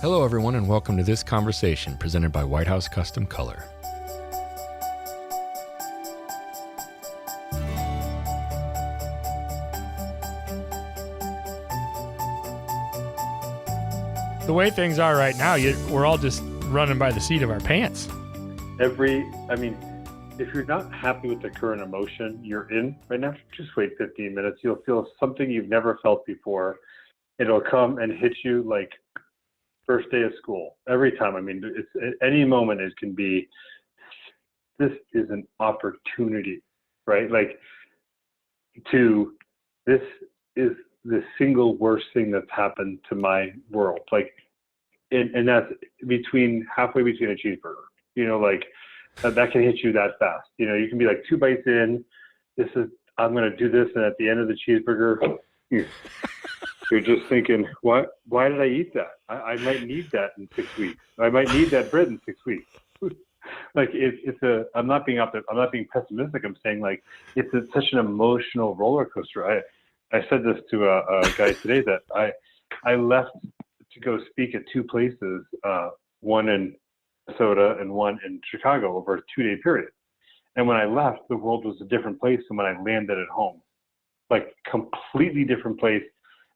Hello, everyone, and welcome to this conversation presented by White House Custom Color. The way things are right now, we're all just running by the seat of our pants. If you're not happy with the current emotion you're in right now, just wait 15 minutes. You'll feel something you've never felt before. It'll come and hit you like first day of school. Every time. It's at any moment it can be, this is an opportunity, right? This is the single worst thing that's happened to my world. And that's halfway between a cheeseburger. That can hit you that fast. You can be like 2 bites in, I'm going to do this. And at the end of the cheeseburger, you're just thinking, why did I eat that? I might need that in 6 weeks. I might need that bread in 6 weeks. I'm not being pessimistic. I'm saying it's such an emotional roller coaster. I said this to a guy today that I left to go speak at 2 places, one in Minnesota and one in Chicago over a 2-day period. And when I left, the world was a different place than when I landed at home. Completely different place.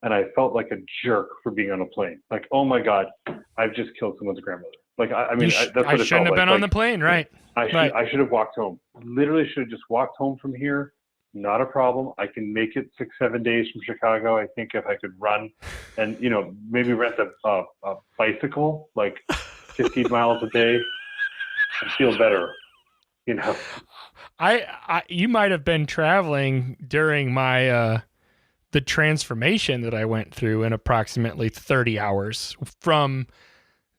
And I felt like a jerk for being on a plane. Oh my God, I've just killed someone's grandmother. That's what I shouldn't have been on the plane, right? I should have walked home. Literally should have just walked home from here. Not a problem. I can make it 6-7 days from Chicago. I think if I could run and, maybe rent a bicycle, 15 miles a day, and feel better, You might have been traveling during my, the transformation that I went through in approximately 30 hours from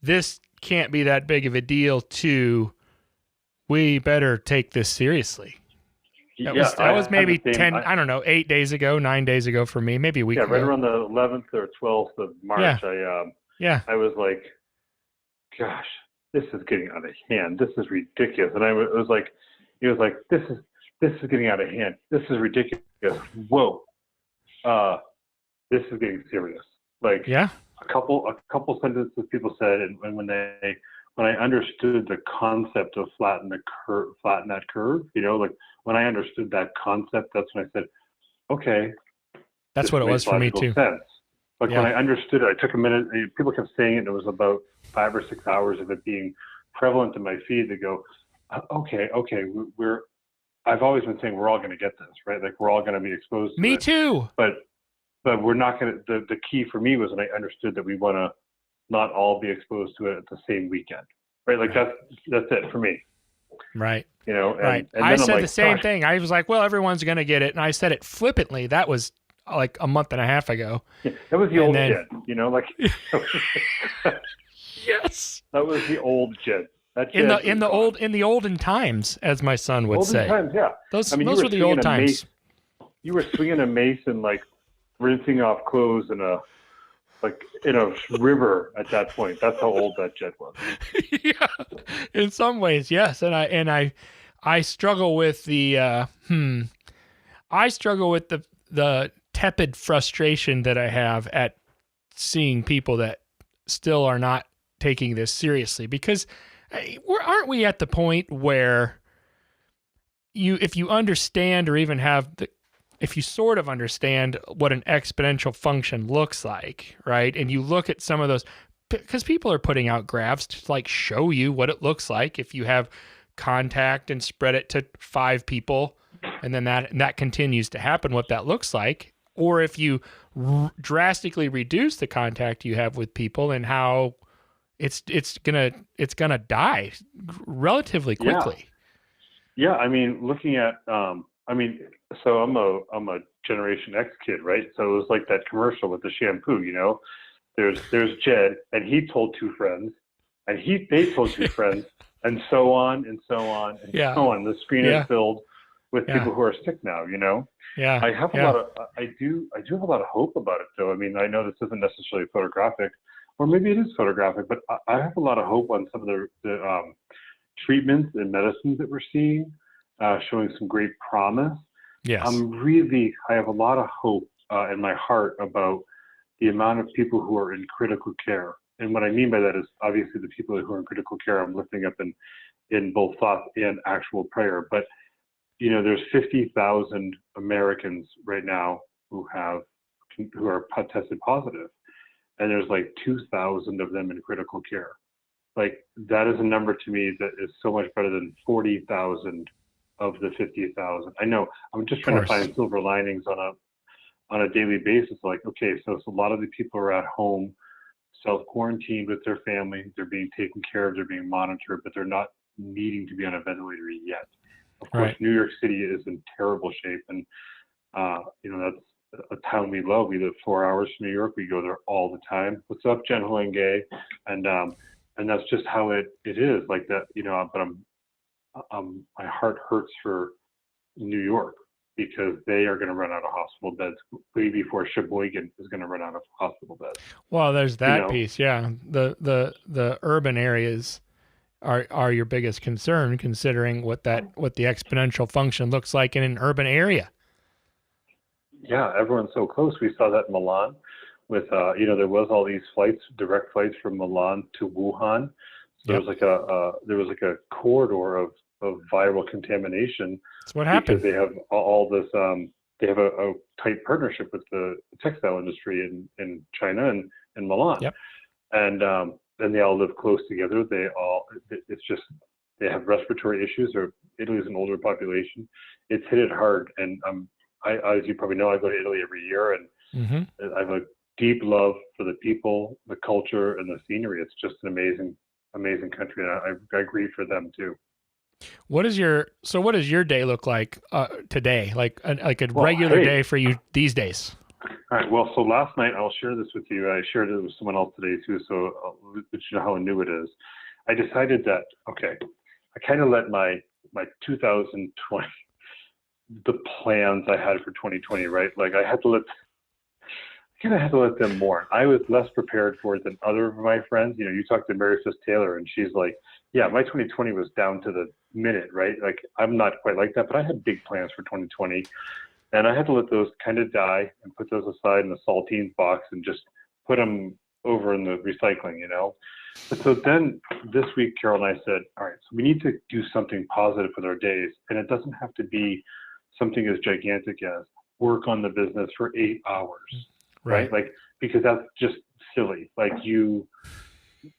this can't be that big of a deal to we better take this seriously. That was maybe 8 days ago, 9 days ago for me, maybe a week ago. Right around the 11th or 12th of March, I was like, gosh, this is getting out of hand. This is ridiculous. And it was like, this is getting out of hand. This is ridiculous. Whoa. This is getting serious. A couple sentences people said, and when I understood the concept of flatten that curve, when I understood that concept, that's when I said, okay. That's what it was for me too. Sense. When I understood it, I took a minute. People kept saying it. And it was about 5 or 6 hours of it being prevalent in my feed to go, okay. I've always been saying we're all going to get this, right? We're all going to be exposed to Me it. too. But we're not going to, the key for me was when I understood that we want to not all be exposed to it at the same weekend, right? That's it for me. Right. Right. And I said the same thing. I was like, well, everyone's going to get it. And I said it flippantly. That was a month and a half ago. Yeah, that was the old Jed, Yes. That was the old Jed. In the olden times, as my son would say. Olden times, yeah. Those were the old times. You were swinging a mace and rinsing off clothes in a river at that point. That's how old that Jed was. Yeah, in some ways, yes. And I struggle with the tepid frustration that I have at seeing people that still are not taking this seriously, because aren't we at the point where if you understand or even if you sort of understand what an exponential function looks like, right? And you look at some of those, because people are putting out graphs to show you what it looks like if you have contact and spread it to 5 people, and then that continues to happen, what that looks like. Or if you drastically reduce the contact you have with people and how it's gonna die relatively quickly. Yeah. Looking at so I'm a Generation X kid, right? So it was like that commercial with the shampoo, There's Jed, and he told 2 friends, and they told 2 friends, and so on and so on and so on. The screen is filled with people who are sick now, Yeah. I do have a lot of hope about it, though. I know this isn't necessarily photographic, or maybe it is photographic, but I have a lot of hope on some of the treatments and medicines that we're seeing, showing some great promise. Yes. I have a lot of hope in my heart about the amount of people who are in critical care and what I mean by that is obviously the people who are in critical care, I'm lifting up in both thought and actual prayer. But, there's 50,000 Americans right now who are tested positive, and there's like 2,000 of them in critical care. Like, that is a number to me that is so much better than 40,000 of the 50,000. I know I'm just trying to find silver linings on a daily basis. Like, okay, so a lot of the people are at home, self-quarantined with their family. They're being taken care of. They're being monitored, but they're not needing to be on a ventilator yet. Of course, New York City is in terrible shape, and that's a town we love. We live 4 hours from New York. We go there all the time. What's up, gentle and gay? And that's just how it is, like that, but my heart hurts for New York because they are going to run out of hospital beds way before Sheboygan is going to run out of hospital beds. Well, there's that piece. Yeah. The urban areas are your biggest concern, considering what the exponential function looks like in an urban area. Yeah. Everyone's so close. We saw that in Milan. With there was all these direct flights from Milan to Wuhan. So there was like a corridor of viral contamination. That's what happened. Because they have all this. They have a tight partnership with the textile industry in China and in Milan. Yep. And they all live close together. They have respiratory issues. Or Italy's an older population. It's hit it hard. And as you probably know, I go to Italy every year, and I have a deep love for the people, the culture, and the scenery. It's just an amazing country, and I grieve for them too. What does your day look like today? Like a regular day for you these days? All right. Well, so last night, I'll share this with you. I shared it with someone else today too, so I'll let you know how new it is. I decided that I kind of let my 2020, the plans I had for 2020, right? Like I had to let them mourn. I was less prepared for it than other of my friends. You talk to Mary Fisk Taylor, and she's like, yeah, my 2020 was down to the minute, right? Like, I'm not quite like that, but I had big plans for 2020, and I had to let those kind of die and put those aside in the saltines box and just put them over in the recycling, But so then this week, Carol and I said, all right, so we need to do something positive with our days, and it doesn't have to be something as gigantic as work on the business for 8 hours. Right? Like, because that's just silly. Like you're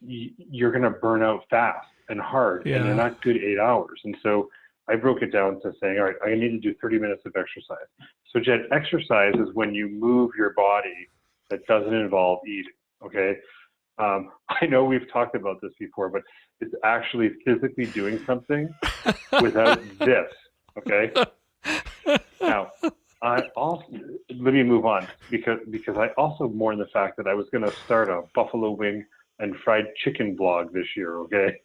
going to burn out fast and hard, and they're not good 8 hours. And so I broke it down to saying, all right, I need to do 30 minutes of exercise. So Jed, exercise is when you move your body that doesn't involve eating. Okay. I know we've talked about this before, but it's actually physically doing something without this. Okay. Now, let me move on because I also mourn the fact that I was going to start a buffalo wing and fried chicken blog this year. Okay,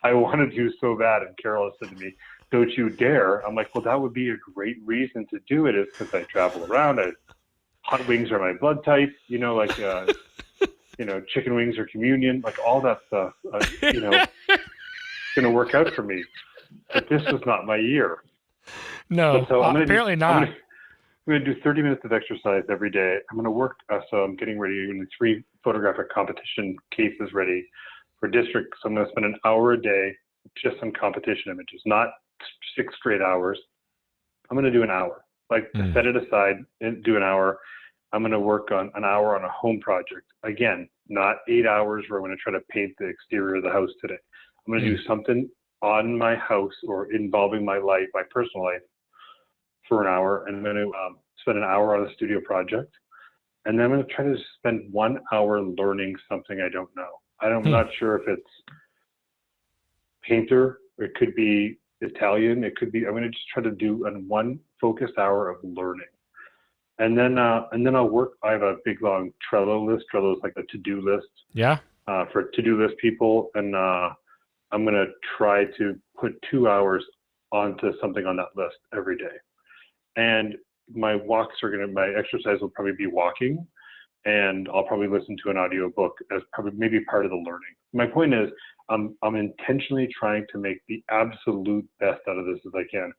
I wanted to so bad, and Carol said to me, "Don't you dare!" I'm like, "Well, that would be a great reason to do it, is because I travel around. Hot wings are my blood type, chicken wings are communion, like all that stuff. It's going to work out for me. But this was not my year." No, so apparently not. I'm going to do 30 minutes of exercise every day. I'm going to work, so I'm getting ready, getting 3 photographic competition cases ready for district. So I'm going to spend an hour a day just on competition images, not 6 straight hours. I'm going to do an hour, set it aside and do an hour. I'm going to work on an hour on a home project. Again, not 8 hours where I'm going to try to paint the exterior of the house today. I'm going to do something on my house or involving my life, my personal life, for an hour, and I'm going to spend an hour on a studio project, and then I'm going to try to spend 1 hour learning something I don't know. I'm not sure if it's painter, or it could be Italian, it could be. I'm going to just try to do one focused hour of learning, and then I'll work. I have a big long Trello list. Trello is like a to-do list. Yeah. For to-do list people, and I'm going to try to put 2 hours onto something on that list every day. And my exercise will probably be walking, and I'll probably listen to an audio book as probably maybe part of the learning. My point is, I'm intentionally trying to make the absolute best out of this as I can.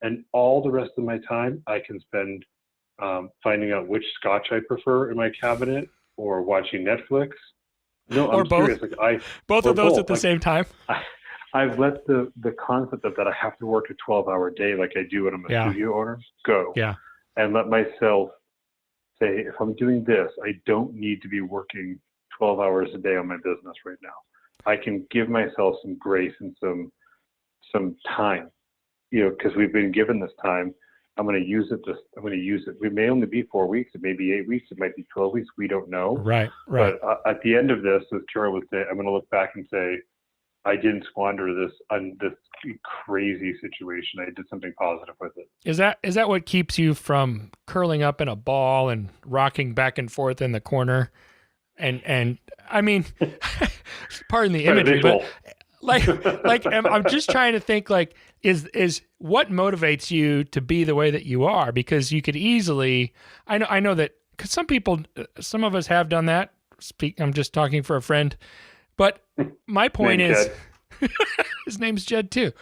And all the rest of my time I can spend finding out which scotch I prefer in my cabinet, or watching Netflix, No, or I'm both? serious. Like both of those at the same time? I've let the concept of that I have to work a 12-hour day like I do when I'm a studio owner go. Yeah. And let myself say, if I'm doing this, I don't need to be working 12 hours a day on my business right now. I can give myself some grace and some time, because we've been given this time. I'm going to use it. I'm going to use it. It may only be 4 weeks. It may be 8 weeks. It might be 12 weeks. We don't know. Right. But at the end of this, as Kara would say, I'm going to look back and say, I didn't squander this crazy situation. I did something positive with it. Is that what keeps you from curling up in a ball and rocking back and forth in the corner? And I mean, pardon the imagery, but like I'm just trying to think, like, is what motivates you to be the way that you are? Because you could easily, I know that, because some of us have done that. I'm just talking for a friend, but my point is, his name's Jed too.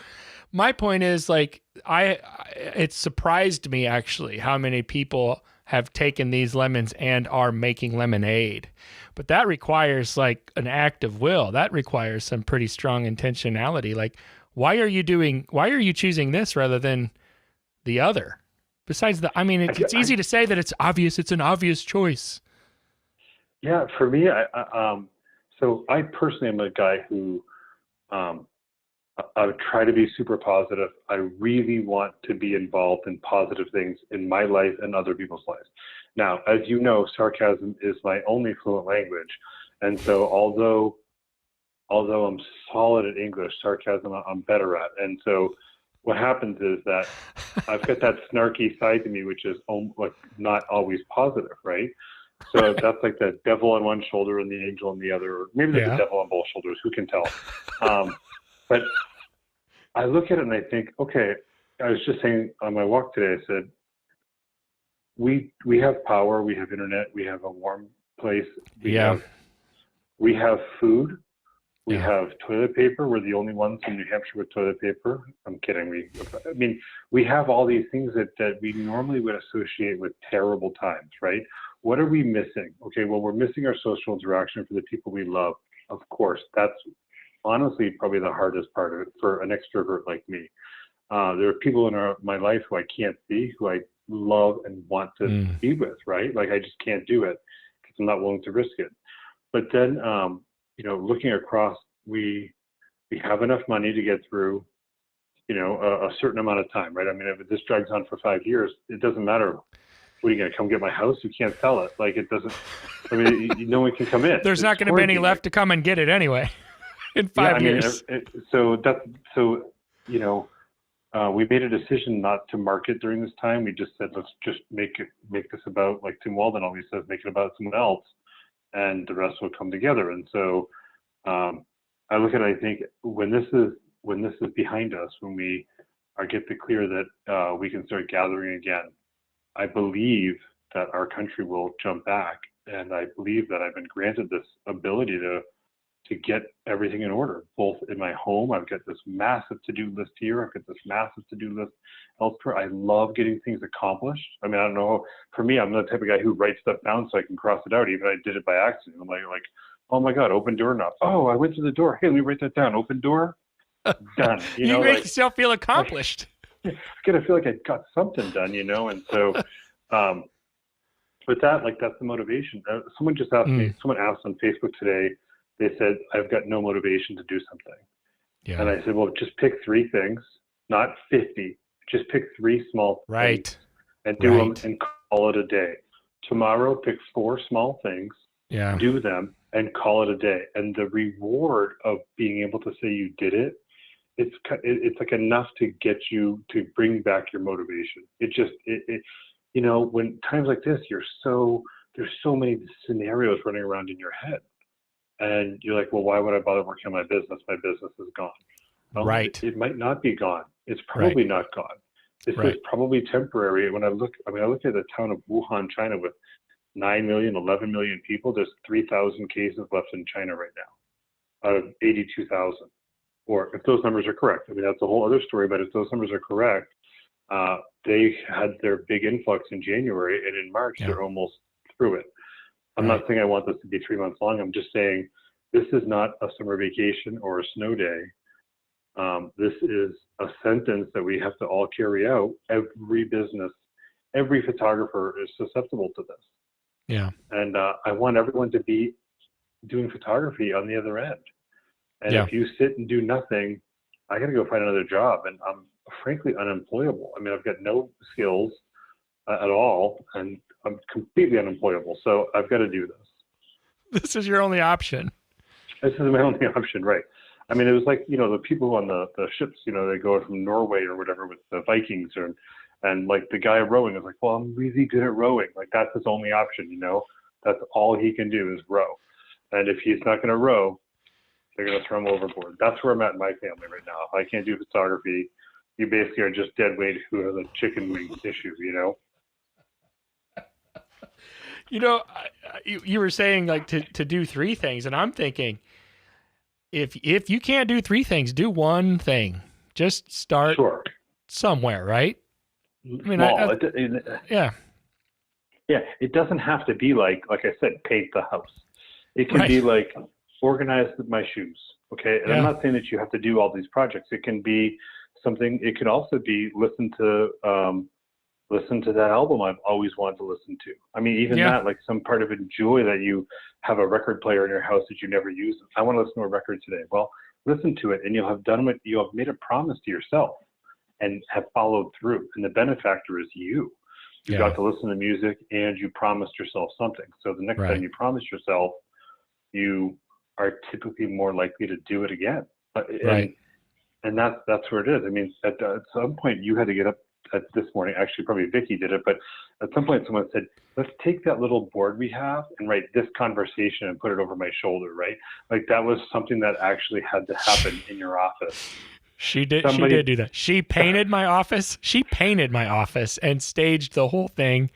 My point is, like, it surprised me actually how many people have taken these lemons and are making lemonade. But that requires like an act of will. That requires some pretty strong intentionality. Like, why are you choosing this rather than the other? Besides it's easy to say that it's obvious. It's an obvious choice. Yeah, for me, so I personally am a guy who, I would try to be super positive. I really want to be involved in positive things in my life and other people's lives. Now, as you know, sarcasm is my only fluent language. And so although I'm solid at English, sarcasm I'm better at. And so what happens is that I've got that snarky side to me, which is like not always positive, right? So that's like the devil on one shoulder and the angel on the other, or maybe there's the devil on both shoulders, who can tell? But I look at it and I think, okay, I was just saying on my walk today, I said, we have power, we have internet, we have a warm place, we have food, we have toilet paper. We're the only ones in New Hampshire with toilet paper. I'm kidding. We have all these things that we normally would associate with terrible times, right? What are we missing? Okay, well, we're missing our social interaction for the people we love. Of course, that's honestly probably the hardest part of it for an extrovert like me. There are people in my life who I can't see, who I love and want to be with, right? Like, I just can't do it because I'm not willing to risk it. But then, looking across, we have enough money to get through, a certain amount of time, right? I mean, if this drags on for 5 years, it doesn't matter. What are you going to come get my house? You can't sell it. Like, it doesn't, no one can come in. There's not going to be any left to come and get it anyway in 5 years. We made a decision not to market during this time. We just said, let's just make this about, like Tim Walden always says, make it about someone else, and the rest will come together. And so I look at it, I think when this is behind us, when we get the clear that we can start gathering again, I believe that our country will jump back, and I believe that I've been granted this ability to get everything in order, both in my home. I've got this massive to-do list here. I've got this massive to-do list elsewhere. I love getting things accomplished. I mean, I don't know. For me, I'm the type of guy who writes stuff down so I can cross it out, even if I did it by accident. I'm like, oh my God, open door knob. Oh, I went to the door. Hey, let me write that down. Open door. Done. You make yourself feel accomplished. I gotta feel like I got something done, and so, with that, like, that's the motivation. Someone just asked me, someone asked on Facebook today, they said, I've got no motivation to do something. Yeah. And I said, well, just pick 3 things, not 50. Just pick 3 small things and do them and call it a day. Tomorrow, pick 4 small things, do them and call it a day. And the reward of being able to say you did it, it's like enough to get you to bring back your motivation. When times like this, there's so many scenarios running around in your head. And you're like, well, why would I bother working on my business? My business is gone. Well, it might not be gone. It's probably not gone. This is probably temporary. When I look at the town of Wuhan, China, with 9 million, 11 million people, there's 3,000 cases left in China right now out of 82,000. Or if those numbers are correct, I mean, that's a whole other story, but if those numbers are correct, they had their big influx in January, and in March, they're almost through it. I'm not saying I want this to be 3 months long. I'm just saying this is not a summer vacation or a snow day. This is a sentence that we have to all carry out. Every business, every photographer is susceptible to this. Yeah. And I want everyone to be doing photography on the other end. And if you sit and do nothing, I got to go find another job. And I'm frankly unemployable. I mean, I've got no skills at all, and I'm completely unemployable. So I've got to do this. This is your only option. This is my only option, right? I mean, it was like, the people on the ships, they go from Norway or whatever with the Vikings, and like the guy rowing is like, well, I'm really good at rowing. Like that's his only option, That's all he can do is row. And if he's not going to row, they're going to throw him overboard. That's where I'm at in my family right now. If I can't do photography, you basically are just dead weight who has a chicken wing issue, You were saying like to do three things, and I'm thinking, if you can't do three things, do one thing. Just start somewhere, right? I mean, small. Yeah. Yeah, it doesn't have to be like I said, paint the house. It can be like organize my shoes, okay? And I'm not saying that you have to do all these projects. It can be something. It could also be listen to that album I've always wanted to listen to. I mean, even that, like some part of enjoy that you have a record player in your house that you never use. I want to listen to a record today. Well, listen to it, and you'll have made a promise to yourself and have followed through. And the benefactor is you. You got to listen to music, and you promised yourself something. So the next time you promise yourself, you are typically more likely to do it again. And that's where it is. I mean, at some point you had to get up this morning. Actually, probably Vicky did it, but at some point someone said, let's take that little board we have and write this conversation and put it over my shoulder, right? Like that was something that actually had to happen in your office. She did do that. She painted my office. She painted my office and staged the whole thing.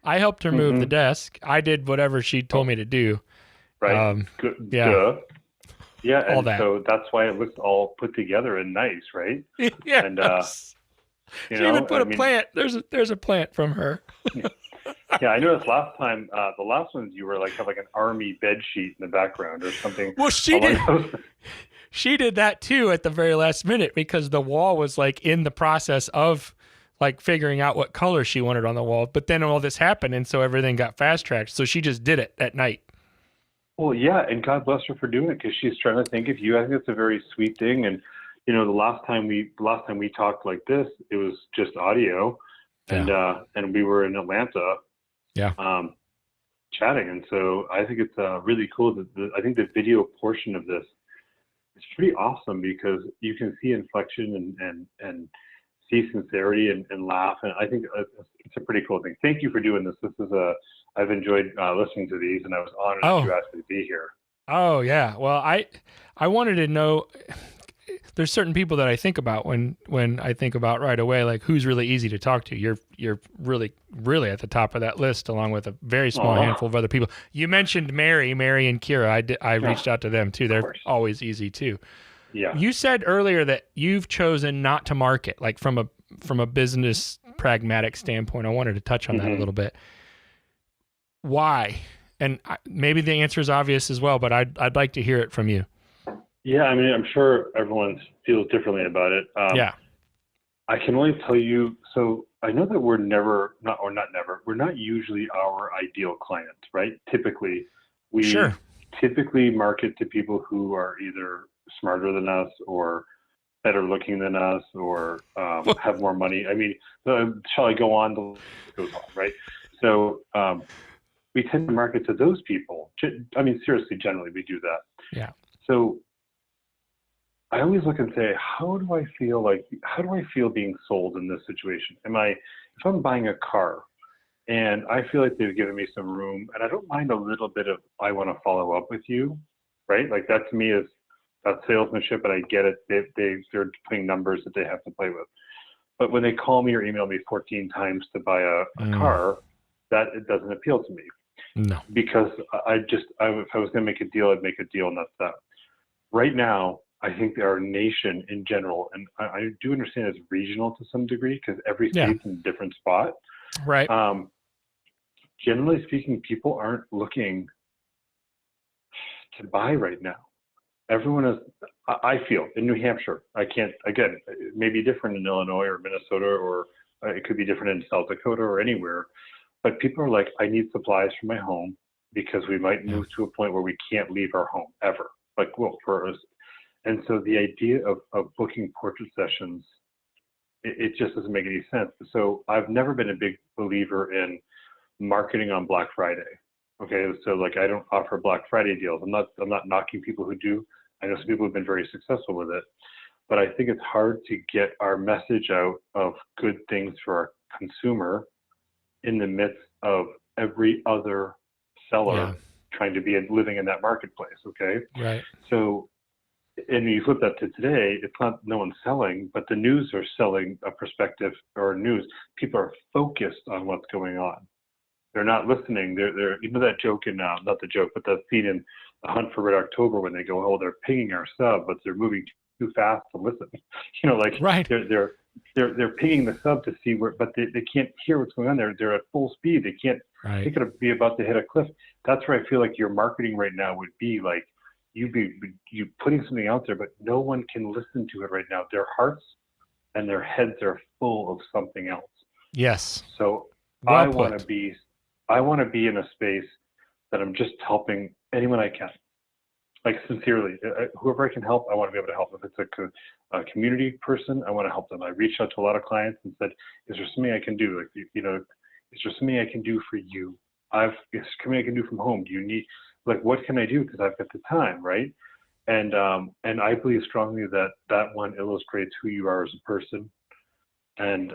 I helped her move the desk. I did whatever she told me to do. Right. Good. Yeah. Yeah. All and that. So that's why it looks all put together and nice, right? Yeah. And she even put a plant. There's a plant from her. Yeah, I noticed last time, the last ones you were have like an army bed sheet in the background or something. Well, she did that too at the very last minute because the wall was like in the process of like figuring out what color she wanted on the wall. But then all this happened, and so everything got fast tracked. So she just did it at night. Well, yeah, and God bless her for doing it because she's trying to think of you. I think it's a very sweet thing. And the last time we talked like this, it was just audio, and we were in Atlanta, chatting. And so I think it's really cool that I think the video portion of this is pretty awesome because you can see inflection and see sincerity and laugh. And I think it's a pretty cool thing. Thank you for doing this. I've enjoyed listening to these, and I was honored that you asked me to be here. Oh yeah. Well, I wanted to know. There's certain people that I think about when I think about right away, like who's really easy to talk to. You're really, really at the top of that list, along with a very small handful of other people. You mentioned Mary and Kira. I reached out to them too. They're always easy too. Yeah. You said earlier that you've chosen not to market, like from a business pragmatic standpoint. I wanted to touch on that a little bit. Why? And maybe the answer is obvious as well, but I'd like to hear it from you. Yeah, I mean, I'm sure everyone feels differently about it. I can only tell you, so I know that we're not usually our ideal client, right? Typically, we typically market to people who are either smarter than us or better looking than us or have more money. I mean, shall I go on? The list goes on, right? So we tend to market to those people. I mean, seriously, generally we do that. Yeah. So I always look and say, how do I feel being sold in this situation? If I'm buying a car and I feel like they've given me some room and I don't mind a little bit of, I want to follow up with you, right? Like that to me is that salesmanship, and I get it. They're putting numbers that they have to play with. But when they call me or email me 14 times to buy a car, it doesn't appeal to me. No. Because if I was going to make a deal, I'd make a deal and that's that. Right now, I think our nation in general, and I do understand it's regional to some degree because every state's in a different spot. Right. Generally speaking, people aren't looking to buy right now. everyone is, I feel in New Hampshire, I can't, again, it may be different in Illinois or Minnesota, or it could be different in South Dakota or anywhere, but people are like, I need supplies for my home because we might move to a point where we can't leave our home ever. Like, well, for us. And so the idea of booking portrait sessions, it just doesn't make any sense. So I've never been a big believer in marketing on Black Friday. Okay, so like I don't offer Black Friday deals. I'm not knocking people who do. I know some people have been very successful with it, but I think it's hard to get our message out of good things for our consumer in the midst of every other seller trying to be living in that marketplace. Okay, right. So, and you flip that to today, it's not no one's selling, but the news are selling a perspective or news. People are focused on what's going on. They're not listening. They're you know that joke in not the joke, but that scene in The Hunt for Red October when they go, oh, they're pinging our sub, but they're moving too fast to listen. You know, like they're pinging the sub to see where, but they can't hear what's going on. They're at full speed. They can't. They could be about to hit a cliff. That's where I feel like your marketing right now would be like you putting something out there, but no one can listen to it right now. Their hearts and their heads are full of something else. Yes. So I want to be in a space that I'm just helping anyone I can. Like sincerely, whoever I can help, I want to be able to help. If it's a community person, I want to help them. I reached out to a lot of clients and said, is there something I can do? Like, you know, is there something I can do for you? Is there something I can do from home? Do you need, like, what can I do? Because I've got the time, right? And I believe strongly that one illustrates who you are as a person. And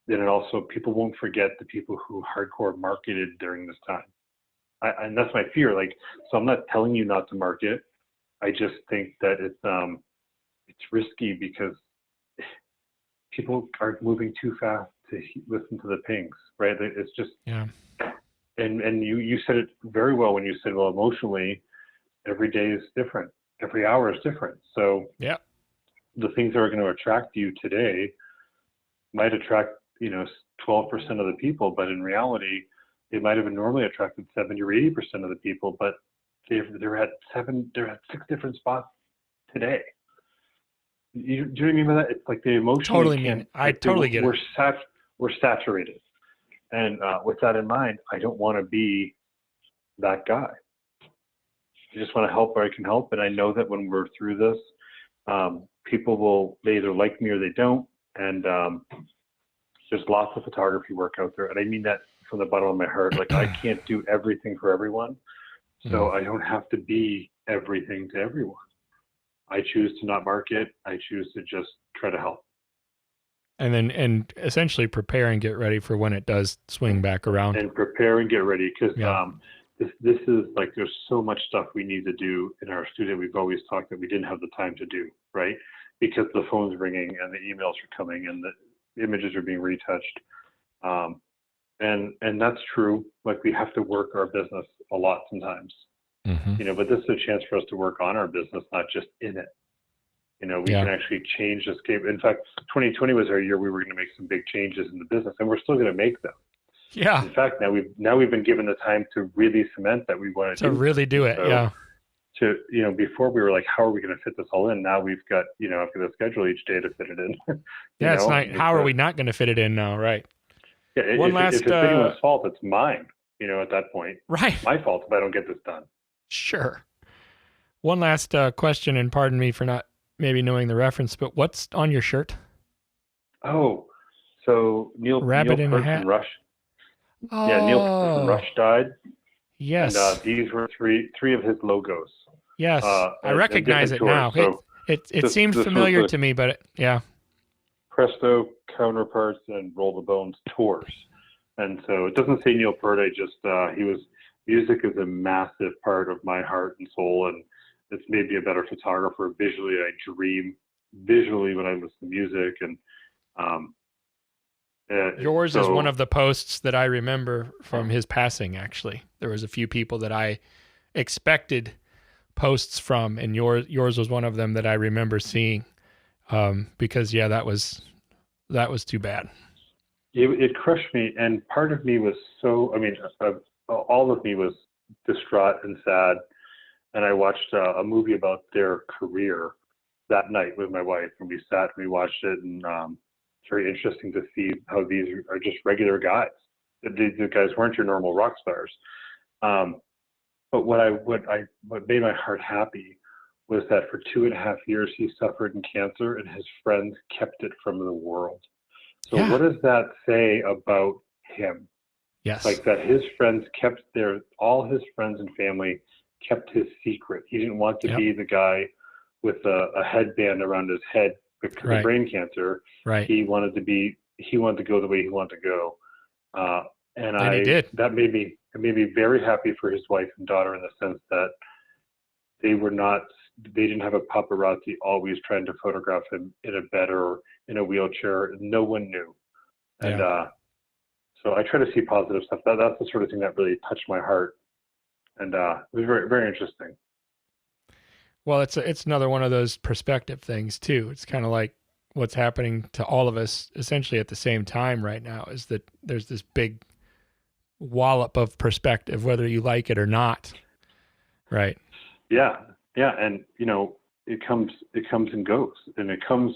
then it also, people won't forget the people who hardcore marketed during this time. And that's my fear. Like, so I'm not telling you not to market. I just think that it's risky because people are moving too fast to listen to the pings, right? It's just, and you said it very well when you said, well, emotionally, every day is different. Every hour is different. So the things that are going to attract you today might attract, 12% of the people, but in reality, they might have normally attracted 70 or 80% of the people, but they're at 6 different spots today. Do you know what I mean by that? It's like the emotion. I totally get it. We're saturated. And with that in mind, I don't want to be that guy. I just want to help where I can help. And I know that when we're through this, people they either like me or they don't. And there's lots of photography work out there. And I mean that from the bottom of my heart. Like, I can't do everything for everyone. So I don't have to be everything to everyone. I choose to not market. I choose to just try to help. And essentially prepare and get ready for when it does swing back around. And prepare and get ready, because this is like, there's so much stuff we need to do in our studio. We've always talked that we didn't have the time to do, right? Because the phone's ringing and the emails are coming and the images are being retouched. And that's true. Like, we have to work our business a lot sometimes, but this is a chance for us to work on our business, not just in it. We can actually change this game. In fact, 2020 was our year we were going to make some big changes in the business, and we're still going to make them. Yeah. In fact, now we've been given the time to really cement that we want to really do it. So, before we were like, how are we going to fit this all in? Now we've got, I've got to schedule each day to fit it in. It's not, how are we not going to fit it in now? Right. Yeah, if it's anyone's fault, it's mine, at that point. Right. My fault if I don't get this done. Sure. One last question, and pardon me for not maybe knowing the reference, but what's on your shirt? Oh, so Neil Rabbit in a hat? From Rush. Oh. Yeah, Neil Peart from Rush died. Yes. And these were three of his logos. Yes, I recognize it now. So it seemed familiar to me, but Presto, Counterparts, and Roll the Bones tours. And so it doesn't say Neil Peart. Music is a massive part of my heart and soul, and it's made me a better photographer. Visually, I dream visually when I listen to music. And yours is one of the posts that I remember from his passing. Actually, there was a few people that I expected posts from, and yours was one of them that I remember seeing. Because that was too bad. It crushed me, and part of me was all of me was distraught and sad, and I watched a movie about their career that night with my wife, and we sat and we watched it, and it's very interesting to see how these are just regular guys. These guys weren't your normal rock stars. But what made my heart happy was that for 2.5 years he suffered in cancer, and his friends kept it from the world. So what does that say about him? Yes. Like that his friends kept all his friends and family kept his secret. He didn't want to be the guy with a headband around his head because of brain cancer. Right. He wanted to go the way he wanted to go. And he did. That made me very happy for his wife and daughter, in the sense that they didn't have a paparazzi always trying to photograph him in a bed or in a wheelchair. No one knew. And so I try to see positive stuff. That's the sort of thing that really touched my heart. And it was very, very interesting. Well, it's another one of those perspective things too. It's kind of like what's happening to all of us essentially at the same time right now, is that there's this big wallop of perspective, whether you like it or not. Right. Yeah. And it comes and goes, and it comes,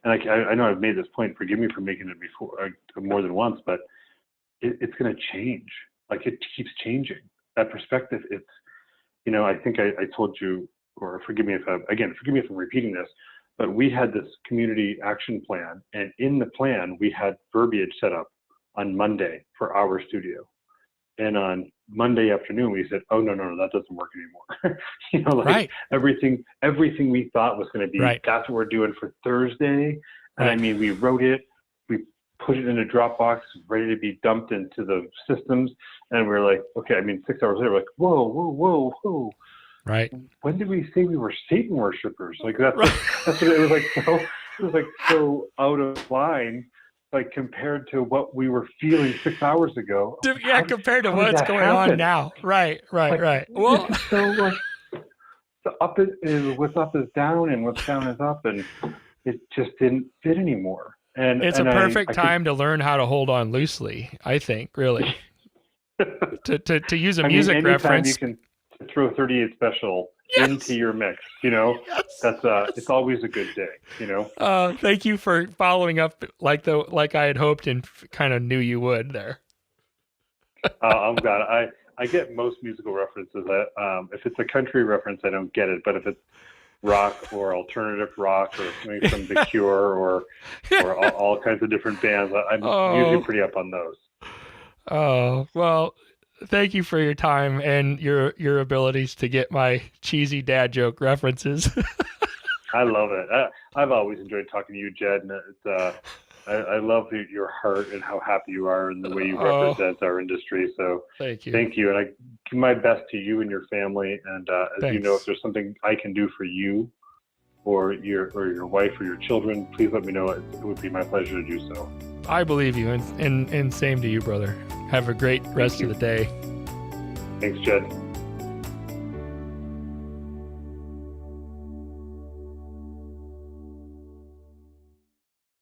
and I know I've made this point, forgive me for making it before, more than once, but it's going to change. Like, it keeps changing. That perspective, I think I told you, or forgive me if I'm repeating this, but we had this community action plan, and in the plan, we had verbiage set up on Monday for our studio. And on Monday afternoon, we said, "Oh, no, that doesn't work anymore." Everything we thought was going to be, that's what we're doing for Thursday. And I mean, we wrote it, we put it in a Dropbox, ready to be dumped into the systems. And we're like, okay, 6 hours later, we're like, whoa. Right. When did we say we were Satan worshipers? Like that's what it was like. It was like so out of line, like compared to what we were feeling 6 hours ago. Yeah, compared to what's going on now. Right. Well, so like, what's up is down, and what's down is up, and it just didn't fit anymore. And it's a perfect time to learn how to hold on loosely, I think, really. to use a music reference. You can throw 38 Special into your mix, that's it's always a good day, Thank you for following up like I had hoped and kind of knew you would there. I'm glad. I get most musical references. If it's a country reference, I don't get it, but if it's rock or alternative rock or something from The Cure or all kinds of different bands, I'm usually pretty up on those. Oh, well, thank you for your time and your abilities to get my cheesy dad joke references. I love it. I've always enjoyed talking to you, Jed, and I love your heart and how happy you are and the way you represent our industry. So thank you. And I give my best to you and your family. And as you know, if there's something I can do for you or your wife or your children, please let me know. It would be my pleasure to do so. I believe you, and same to you, brother. Have a great rest of the day. Thanks, Jed.